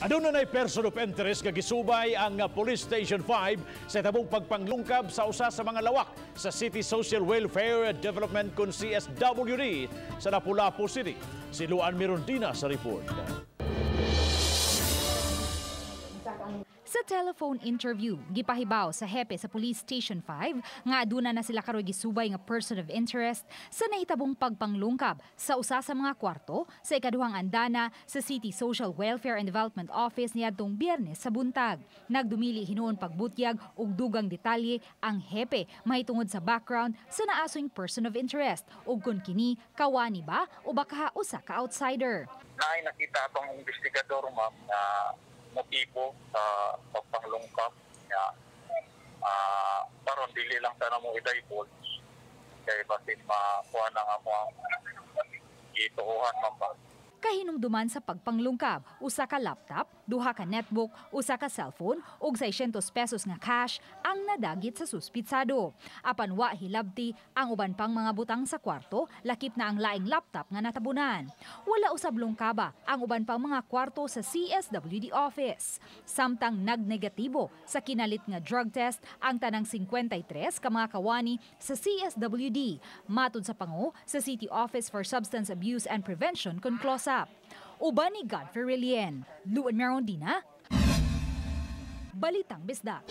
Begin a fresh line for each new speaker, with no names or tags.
Adunay person of interest nga gisubay ang Police Station 5 sa tabong pagpanglungkab sa usa sa mga lawak sa City Social Welfare Development kun CSWD sa Lapu-lapu City. Si Luan Mirondina sa report.
Sa telephone interview, gipahibaw sa hepe sa Police Station 5 nga aduna na sila karoy gisubay nga person of interest sa nahitabong pagpanglungkab sa usa sa mga kwarto sa ikaduhang andana sa City Social Welfare and Development Office niadtong Biyernes sa buntag. Nagdumili hinuon pagbutyag og dugang detalye ang hepe mahitungod sa background sa naasoing person of interest ug kun kini kawani ba o baka usa ka outsider.
Naay nakita atong investigador ma'am na motibo sa pagpanglungkab niya. Karon dili lang sana mo i-divulge kay basin makuha na nga mo ang ituuhan ma'am.
Kahinumduman sa pagpanglungkab, usa ka laptop, duha ka netbook, usa ka cellphone ug 600 pesos nga cash ang nadagit sa suspitsado. Apan wa hilabti ang uban pang mga butang sa kwarto, lakip na ang laing laptop nga natabunan. Wala usab lungkaba ang uban pang mga kwarto sa CSWD office. Samtang nagnegatibo sa kinalit nga drug test ang tanang 53 ka mga kawani sa CSWD. Matud sa pangu sa City Office for Substance Abuse and Prevention conclusive. Uban ni Godfrey Relien, Luan Mirondina, Balitang Bisdak.